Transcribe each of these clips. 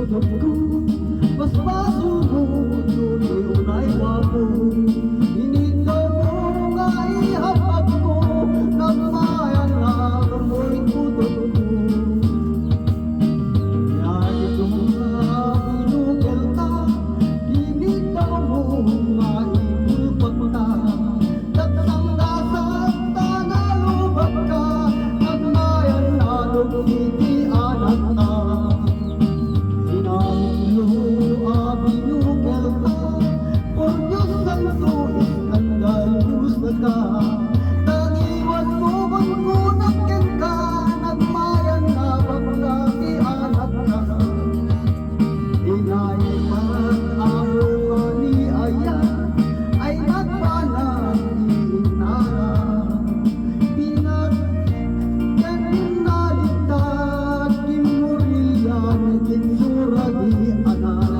tutok ko, mas masunod yun unay wapo. Initaw mo nga ihapag ko, nagmayan na kamoy tutok ko. Yan itong binukal ka, initaw mo nga ipulpag ka. Tatsang dasang tanalubag ka, nagmayan na lumiti anak ka. Tangiwan mo magkunakit ka, nagmayan na baglaki anak ka. Inayiman ako ni aya, ay nagpanang inara. Pinagkaninaligtad, kimuriyan, kinsura di anak.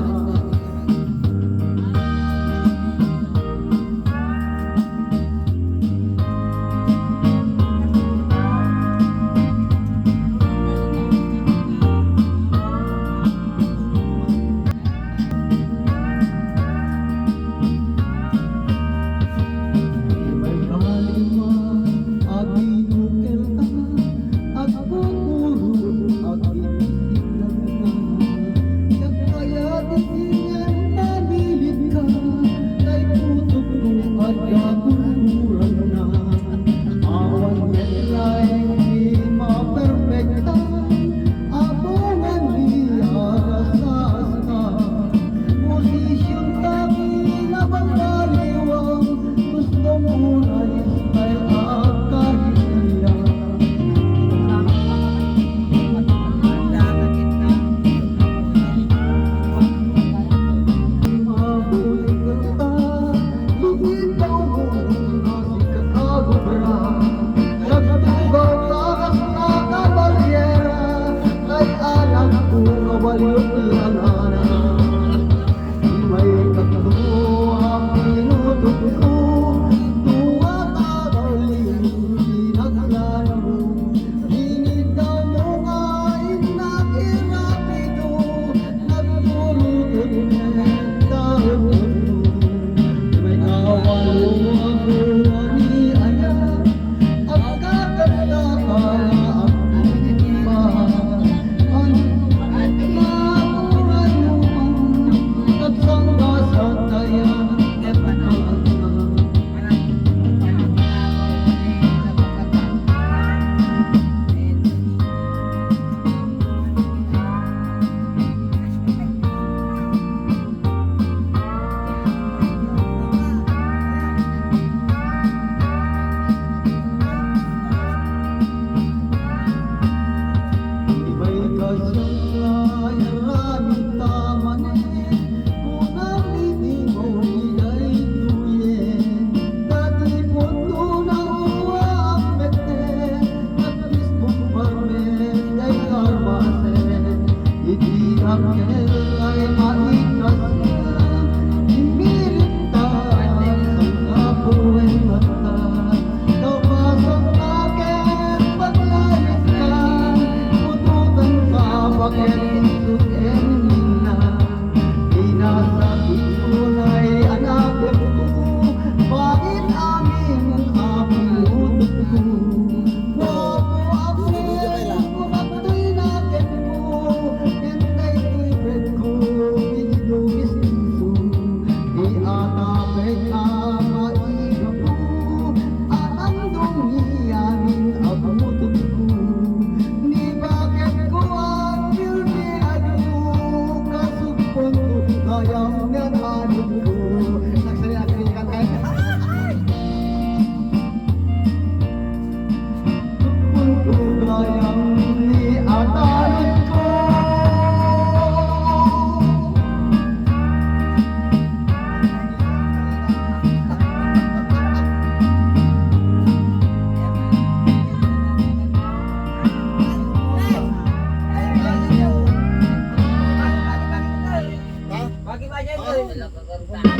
Bagi banyak.